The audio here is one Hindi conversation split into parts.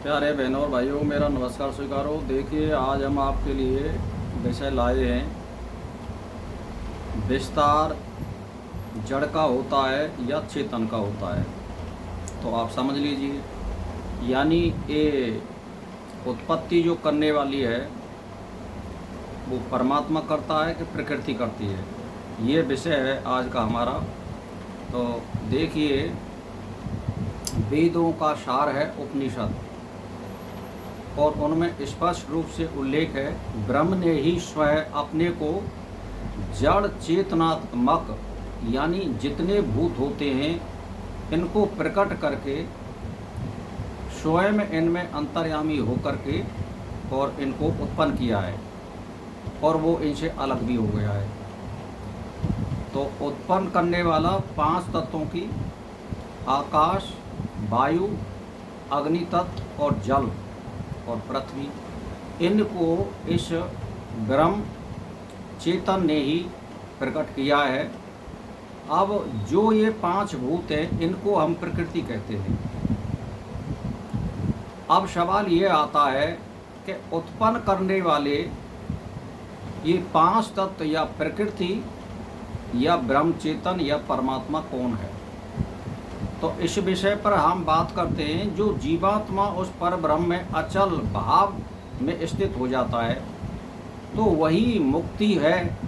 प्यारे बहनों और भाइयों, मेरा नमस्कार स्वीकारो। देखिए, आज हम आपके लिए विषय लाए हैं, विस्तार जड़ का होता है या चेतन का होता है। तो आप समझ लीजिए, यानी ये उत्पत्ति जो करने वाली है वो परमात्मा करता है कि प्रकृति करती है, ये विषय है आज का हमारा। तो देखिए, वेदों का सार है उपनिषद, और उनमें स्पष्ट रूप से उल्लेख है, ब्रह्म ने ही स्वयं अपने को जड़ चेतनात्मक यानी जितने भूत होते हैं इनको प्रकट करके स्वयं इनमें अंतर्यामी होकर के और इनको उत्पन्न किया है, और वो इनसे अलग भी हो गया है। तो उत्पन्न करने वाला 5 तत्वों की आकाश, वायु, अग्नि तत्व और जल और पृथ्वी, इनको इस ब्रह्म चेतन ने ही प्रकट किया है। अब जो ये 5 भूत हैं इनको हम प्रकृति कहते हैं। अब सवाल ये आता है कि उत्पन्न करने वाले ये 5 तत्व या प्रकृति या ब्रह्म चेतन या परमात्मा कौन है। तो इस विषय पर हम बात करते हैं, जो जीवात्मा उस पर ब्रह्म में अचल भाव में स्थित हो जाता है तो वही मुक्ति है।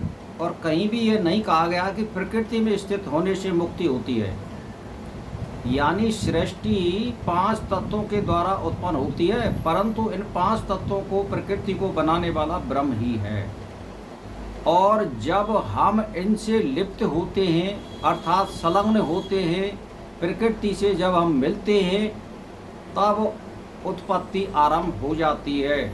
और कहीं भी ये नहीं कहा गया कि प्रकृति में स्थित होने से मुक्ति होती है। यानी सृष्टि 5 तत्वों के द्वारा उत्पन्न होती है, परंतु इन 5 तत्वों को प्रकृति को बनाने वाला ब्रह्म ही है। और जब हम इनसे लिप्त होते हैं अर्थात संलग्न होते हैं प्रकृति से, जब हम मिलते हैं तब उत्पत्ति आरंभ हो जाती है।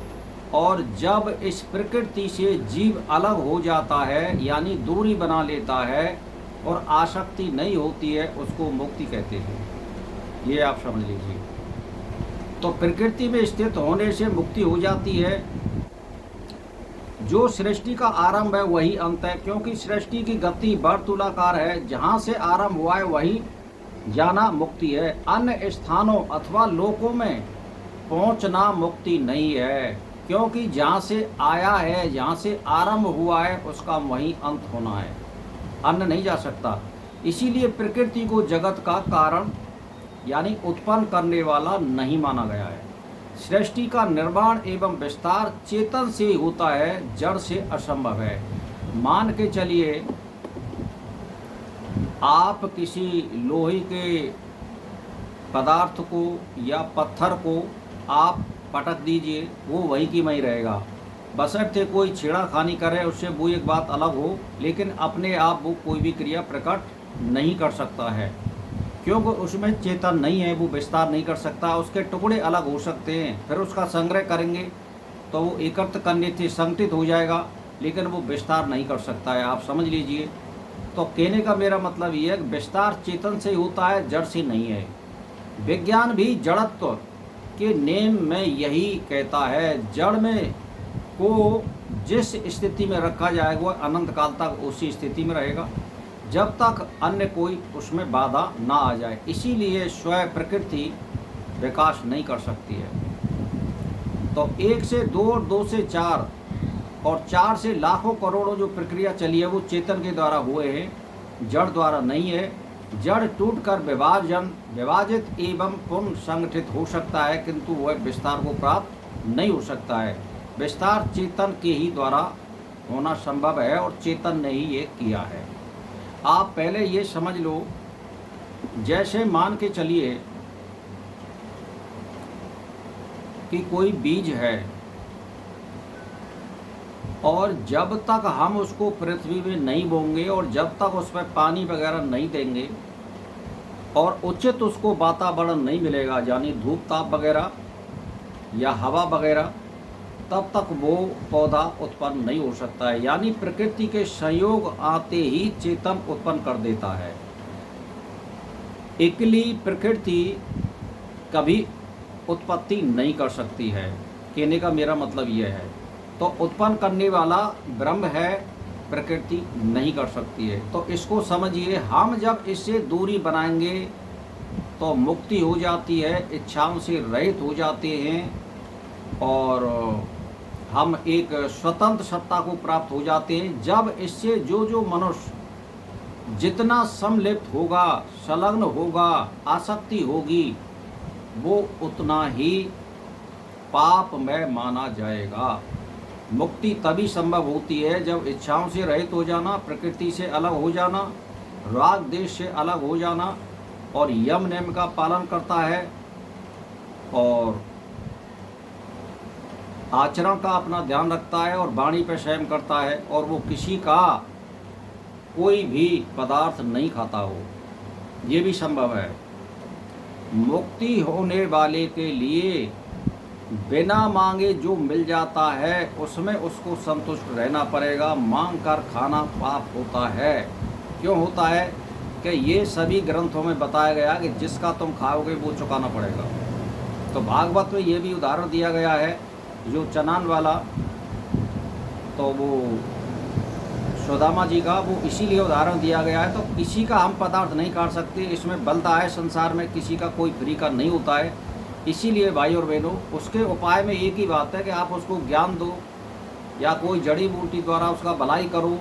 और जब इस प्रकृति से जीव अलग हो जाता है यानी दूरी बना लेता है और आसक्ति नहीं होती है, उसको मुक्ति कहते हैं। ये आप समझ लीजिए। तो प्रकृति में स्थित होने से मुक्ति हो जाती है। जो सृष्टि का आरंभ है वही अंत है, क्योंकि सृष्टि की गति वर्तुलाकार है। जहाँ से आरंभ हुआ है वही जाना मुक्ति है। अन्य स्थानों अथवा लोकों में पहुँचना मुक्ति नहीं है, क्योंकि जहाँ से आया है, जहाँ से आरंभ हुआ है, उसका वहीं अंत होना है, अन्य नहीं जा सकता। इसीलिए प्रकृति को जगत का कारण यानी उत्पन्न करने वाला नहीं माना गया है। सृष्टि का निर्माण एवं विस्तार चेतन से होता है, जड़ से असंभव है। मान के चलिए, आप किसी लोहे के पदार्थ को या पत्थर को आप पटक दीजिए, वो वही की वहीं रहेगा। बशर्ते कोई छेड़ाखानी करे, उससे वो एक बात अलग हो, लेकिन अपने आप वो कोई भी क्रिया प्रकट नहीं कर सकता है, क्योंकि उसमें चेतन नहीं है। वो विस्तार नहीं कर सकता। उसके टुकड़े अलग हो सकते हैं, फिर उसका संग्रह करेंगे तो वो एकत्र करने से संगठित हो जाएगा, लेकिन वो विस्तार नहीं कर सकता है। आप समझ लीजिए। तो कहने का मेरा मतलब ये है कि विस्तार चेतन से होता है, जड़ से नहीं है। विज्ञान भी जड़त्व के नेम में यही कहता है, जड़ में को जिस स्थिति में रखा जाएगा वह अनंत काल तक उसी स्थिति में रहेगा, जब तक अन्य कोई उसमें बाधा ना आ जाए। इसीलिए स्वयं प्रकृति विकास नहीं कर सकती है। तो 1 से 2 और 2 से 4 और 4 से लाखों करोड़ों जो प्रक्रिया चली है वो चेतन के द्वारा हुए हैं, जड़ द्वारा नहीं है। जड़ टूटकर विभाजित एवं पुनः संगठित हो सकता है, किंतु वह विस्तार को प्राप्त नहीं हो सकता है। विस्तार चेतन के ही द्वारा होना संभव है, और चेतन ने ही ये किया है। आप पहले ये समझ लो, जैसे मान के चलिए कि कोई बीज है, और जब तक हम उसको पृथ्वी में नहीं बोएंगे और जब तक उसमें पानी वगैरह नहीं देंगे और उचित उसको वातावरण नहीं मिलेगा, यानी धूप ताप वगैरह या हवा वगैरह, तब तक वो पौधा उत्पन्न नहीं हो सकता है। यानी प्रकृति के संयोग आते ही चेतन उत्पन्न कर देता है। अकेली प्रकृति कभी उत्पत्ति नहीं कर सकती है, कहने का मेरा मतलब यह है। तो उत्पन्न करने वाला ब्रह्म है, प्रकृति नहीं कर सकती है। तो इसको समझिए, हम जब इससे दूरी बनाएंगे तो मुक्ति हो जाती है, इच्छाओं से रहित हो जाते हैं और हम एक स्वतंत्र सत्ता को प्राप्त हो जाते हैं। जब इससे जो जो मनुष्य जितना समलिप्त होगा, संलग्न होगा, आसक्ति होगी, वो उतना ही पापमय माना जाएगा। मुक्ति तभी संभव होती है जब इच्छाओं से रहित हो जाना, प्रकृति से अलग हो जाना, राग देश से अलग हो जाना और यम नियम का पालन करता है और आचरण का अपना ध्यान रखता है और वाणी पर संयम करता है और वो किसी का कोई भी पदार्थ नहीं खाता हो, ये भी संभव है। मुक्ति होने वाले के लिए बिना मांगे जो मिल जाता है उसमें उसको संतुष्ट रहना पड़ेगा। मांग कर खाना पाप होता है। क्यों होता है कि ये सभी ग्रंथों में बताया गया कि जिसका तुम खाओगे वो चुकाना पड़ेगा। तो भागवत में ये भी उदाहरण दिया गया है, जो चनान वाला, तो वो सुदामा जी का वो इसीलिए उदाहरण दिया गया है। तो किसी का हम पदार्थ नहीं काट सकते, इसमें बलता है संसार में, किसी का कोई फ्री का नहीं होता है। इसीलिए भाई और बहनों, उसके उपाय में एक ही बात है कि आप उसको ज्ञान दो या कोई जड़ी बूटी द्वारा उसका भलाई करो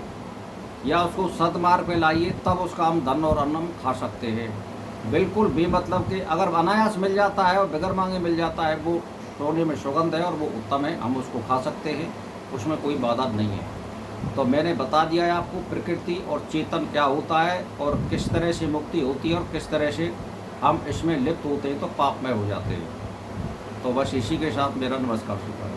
या उसको सदमार्ग पे लाइए, तब उसका हम धन और अन्न खा सकते हैं। बिल्कुल बेमतलब के अगर अनायास मिल जाता है और बगैर मांगे मिल जाता है, वो सोने में सुगंध है और वो उत्तम है, हम उसको खा सकते हैं, उसमें कोई बाधा नहीं है। तो मैंने बता दिया है आपको प्रकृति और चेतन क्या होता है और किस तरह से मुक्ति होती है और किस तरह से हम इसमें लिप्त होते हैं तो पाप में हो जाते हैं। तो बस इसी के साथ मेरा नमस्कार स्वीकार।